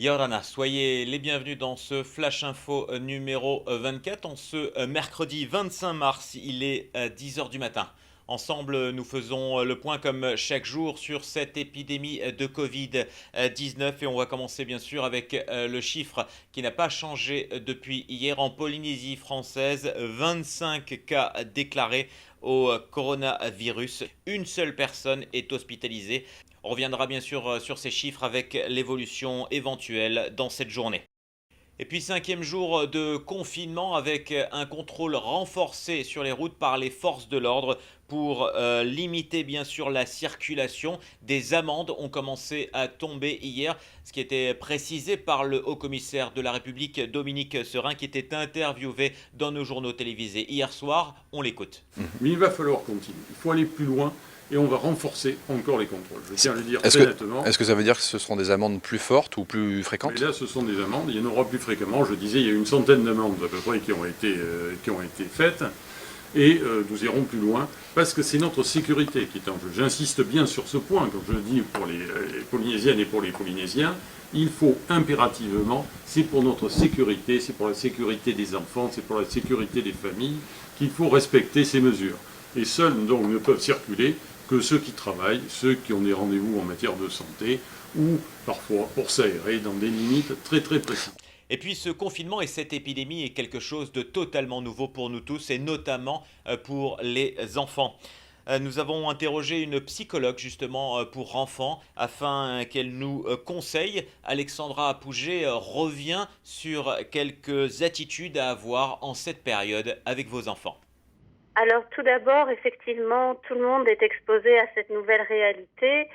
Yorana, soyez les bienvenus dans ce Flash Info numéro 24. En ce mercredi 25 mars, il est 10 heures du matin. Ensemble, nous faisons le point comme chaque jour sur cette épidémie de Covid-19 et on va commencer bien sûr avec le chiffre qui n'a pas changé depuis hier en Polynésie française. 25 cas déclarés au coronavirus. Une seule personne est hospitalisée. On reviendra bien sûr sur ces chiffres avec l'évolution éventuelle dans cette journée. Et puis cinquième jour de confinement avec un contrôle renforcé sur les routes par les forces de l'ordre pour limiter bien sûr la circulation. Des amendes ont commencé à tomber hier, ce qui était précisé par le haut-commissaire de la République Dominique Serein qui était interviewé dans nos journaux télévisés hier soir. On l'écoute. Mais il va falloir continuer, il faut aller plus loin et on va renforcer encore les contrôles. Je tiens à le dire Est-ce très que, nettement. est-ce que ça veut dire que ce seront des amendes plus fortes ou plus Mais fréquentes? là, ce sont des amendes, il y en aura plus fréquemment. Je disais, il y a une centaine d'amendes à peu près qui ont été faites. Et nous irons plus loin, parce que c'est notre sécurité qui est en jeu. J'insiste bien sur ce point, quand je le dis pour les Polynésiennes et pour les Polynésiens, il faut impérativement, c'est pour notre sécurité, c'est pour la sécurité des enfants, c'est pour la sécurité des familles, qu'il faut respecter ces mesures. Et seuls donc ne peuvent circuler que ceux qui travaillent, ceux qui ont des rendez-vous en matière de santé, ou parfois pour s'aérer dans des limites très très précises. Et puis ce confinement et cette épidémie est quelque chose de totalement nouveau pour nous tous et notamment pour les enfants. Nous avons interrogé une psychologue justement pour enfants afin qu'elle nous conseille. Alexandra Pouget revient sur quelques attitudes à avoir en cette période avec vos enfants. Alors tout d'abord, effectivement, tout le monde est exposé à cette nouvelle réalité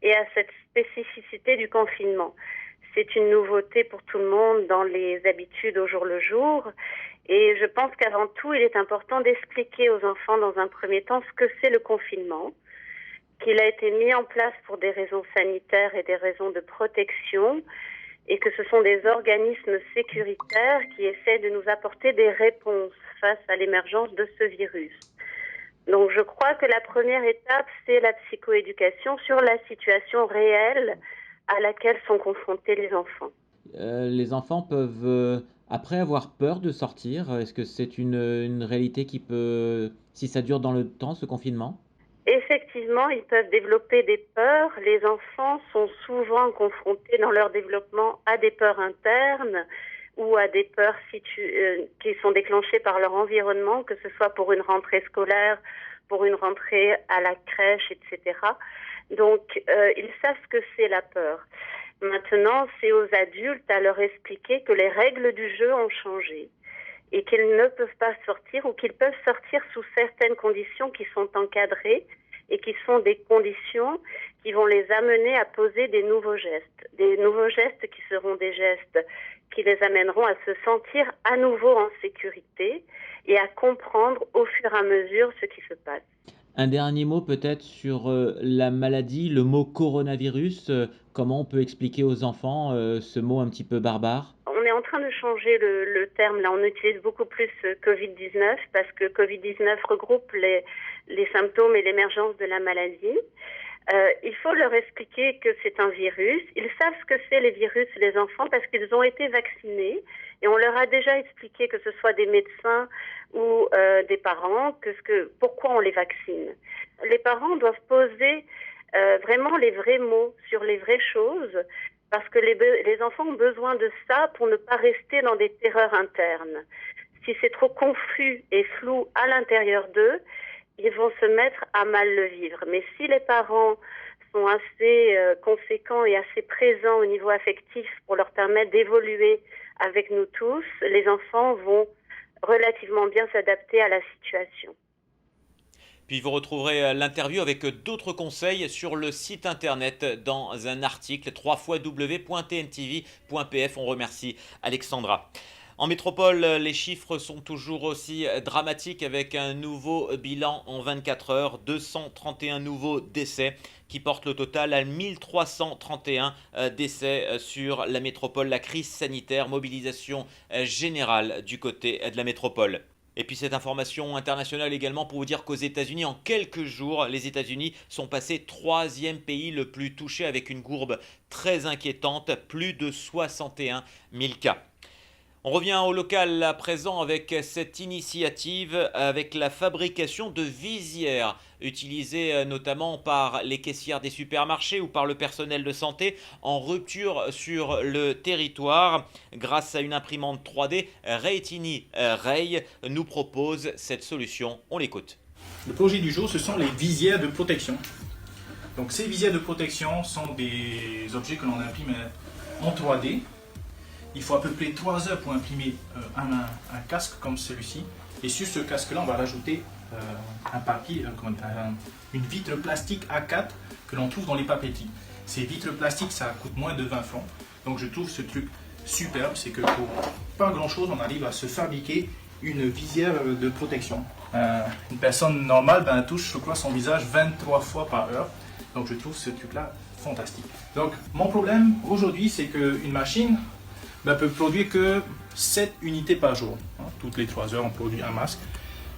et à cette spécificité du confinement. C'est une nouveauté pour tout le monde dans les habitudes au jour le jour. Et je pense qu'avant tout, il est important d'expliquer aux enfants dans un premier temps ce que c'est le confinement, qu'il a été mis en place pour des raisons sanitaires et des raisons de protection, et que ce sont des organismes sécuritaires qui essaient de nous apporter des réponses face à l'émergence de ce virus. Donc je crois que la première étape, c'est la psychoéducation sur la situation réelle à laquelle sont confrontés les enfants. Les enfants peuvent, après avoir peur de sortir, est-ce que c'est une réalité qui peut, si ça dure dans le temps, ce confinement? Effectivement, ils peuvent développer des peurs. Les enfants sont souvent confrontés dans leur développement à des peurs internes ou à des peurs qui sont déclenchées par leur environnement, que ce soit pour une rentrée scolaire, pour une rentrée à la crèche, etc. Donc, ils savent ce que c'est la peur. Maintenant, c'est aux adultes à leur expliquer que les règles du jeu ont changé et qu'ils ne peuvent pas sortir ou qu'ils peuvent sortir sous certaines conditions qui sont encadrées et qui sont des conditions qui vont les amener à poser des nouveaux gestes qui seront des gestes qui les amèneront à se sentir à nouveau en sécurité et à comprendre au fur et à mesure ce qui se passe. Un dernier mot peut-être sur la maladie, le mot coronavirus. Comment on peut expliquer aux enfants ce mot un petit peu barbare? On est en train de changer le terme. Là, on utilise beaucoup plus Covid-19 parce que Covid-19 regroupe les symptômes et l'émergence de la maladie. Il faut leur expliquer que c'est un virus. Ils savent ce que c'est les virus, les enfants, parce qu'ils ont été vaccinés. Et on leur a déjà expliqué, que ce soit des médecins ou des parents, pourquoi on les vaccine. Les parents doivent poser vraiment les vrais mots sur les vraies choses, parce que les enfants ont besoin de ça pour ne pas rester dans des terreurs internes. Si c'est trop confus et flou à l'intérieur d'eux, ils vont se mettre à mal le vivre. Mais si les parents sont assez conséquents et assez présents au niveau affectif pour leur permettre d'évoluer avec nous tous, les enfants vont relativement bien s'adapter à la situation. Puis vous retrouverez l'interview avec d'autres conseils sur le site internet dans un article www.tntv.pf. On remercie Alexandra. En métropole, les chiffres sont toujours aussi dramatiques avec un nouveau bilan en 24 heures, 231 nouveaux décès qui portent le total à 1331 décès sur la métropole. La crise sanitaire, mobilisation générale du côté de la métropole. Et puis cette information internationale également pour vous dire qu'aux États-Unis, en quelques jours, les États-Unis sont passés 3e pays le plus touché avec une courbe très inquiétante, plus de 61 000 cas. On revient au local à présent avec cette initiative avec la fabrication de visières utilisées notamment par les caissières des supermarchés ou par le personnel de santé en rupture sur le territoire. Grâce à une imprimante 3D, Reitini Rei nous propose cette solution. On l'écoute. Le projet du jour, ce sont les visières de protection. Donc ces visières de protection sont des objets que l'on imprime en 3D. Il faut à peu près 3 heures pour imprimer un casque comme celui-ci. Et sur ce casque-là, on va rajouter un papier, une vitre plastique A4 que l'on trouve dans les papeteries. Ces vitres plastiques, ça coûte moins de 20 francs. Donc je trouve ce truc superbe, c'est que pour pas grand-chose, on arrive à se fabriquer une visière de protection. Une personne normale touche, je crois, son visage 23 fois par heure. Donc je trouve ce truc-là fantastique. Donc mon problème aujourd'hui, c'est qu'une machine peut produire que 7 unités par jour. Toutes les 3 heures, on produit un masque.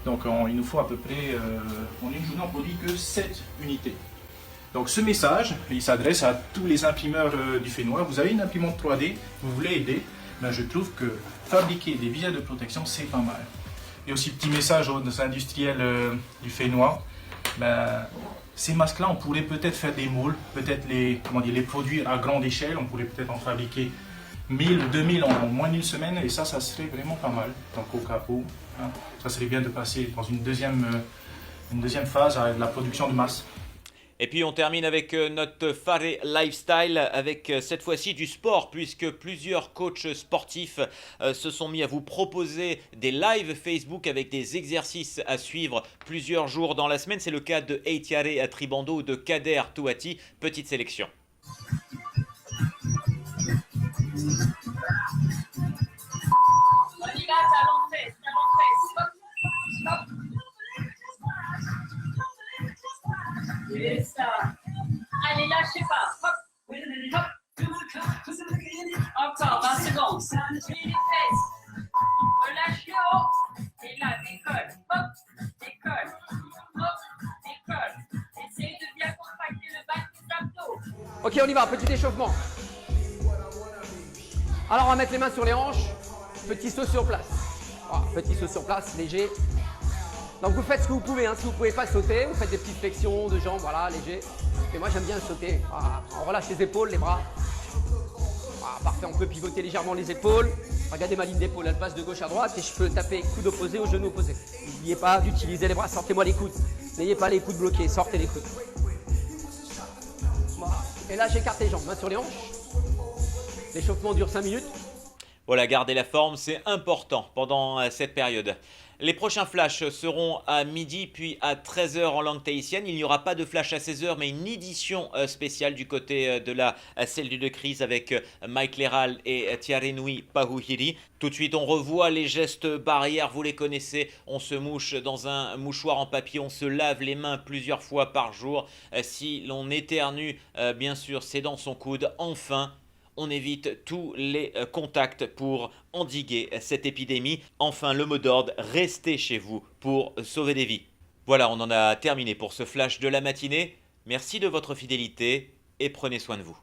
Donc il nous faut à peu près, en une journée, on produit que 7 unités. Donc ce message, il s'adresse à tous les imprimeurs du Fénois. Vous avez une imprimante 3D, vous voulez aider, je trouve que fabriquer des visières de protection, c'est pas mal. Et aussi, petit message aux industriels du Fénois, ces masques-là, on pourrait peut-être faire des moules, peut-être les produire à grande échelle, on pourrait peut-être en fabriquer 1000 ou 2000 en moins d'une semaine, et ça serait vraiment pas mal. Donc au cas où, ça serait bien de passer dans une deuxième phase à la production de masse. Et puis on termine avec notre Fare Lifestyle avec cette fois-ci du sport puisque plusieurs coachs sportifs se sont mis à vous proposer des lives Facebook avec des exercices à suivre plusieurs jours dans la semaine. C'est le cas de Eitiare Tribando ou de Kader Touati. Petite sélection. C'est ça. Allez, lâchez pas. Hop. Hop. Encore 20 secondes. Puis les fesses. Relâche le haut. Et là, décolle. Hop. Décolle. Hop. Décolle. Essayez de bien contracter le bas des abdos. Ok, on y va. Petit échauffement. Alors, on va mettre les mains sur les hanches. Petit saut sur place. Voilà, petit saut sur place, léger. Donc vous faites ce que vous pouvez, si vous ne pouvez pas sauter, vous faites des petites flexions de jambes, voilà, léger. Et moi j'aime bien sauter. Voilà. On relâche les épaules, les bras. Voilà, parfait, on peut pivoter légèrement les épaules. Regardez ma ligne d'épaule, elle passe de gauche à droite et je peux taper coude opposé au genou opposé. N'oubliez pas d'utiliser les bras, sortez-moi les coudes. N'ayez pas les coudes bloqués, sortez les coudes. Voilà. Et là j'écarte les jambes, main sur les hanches. L'échauffement dure 5 minutes. Voilà, garder la forme, c'est important pendant cette période. Les prochains flashs seront à midi puis à 13h en langue tahitienne. Il n'y aura pas de flash à 16h mais une édition spéciale du côté de la cellule de crise avec Mike Leral et Tiarenui Pahuhiri. Tout de suite on revoit les gestes barrières, vous les connaissez. On se mouche dans un mouchoir en papier, on se lave les mains plusieurs fois par jour. Si l'on éternue, bien sûr c'est dans son coude. Enfin, on évite tous les contacts pour endiguer cette épidémie. Enfin, le mot d'ordre, restez chez vous pour sauver des vies. Voilà, on en a terminé pour ce flash de la matinée. Merci de votre fidélité et prenez soin de vous.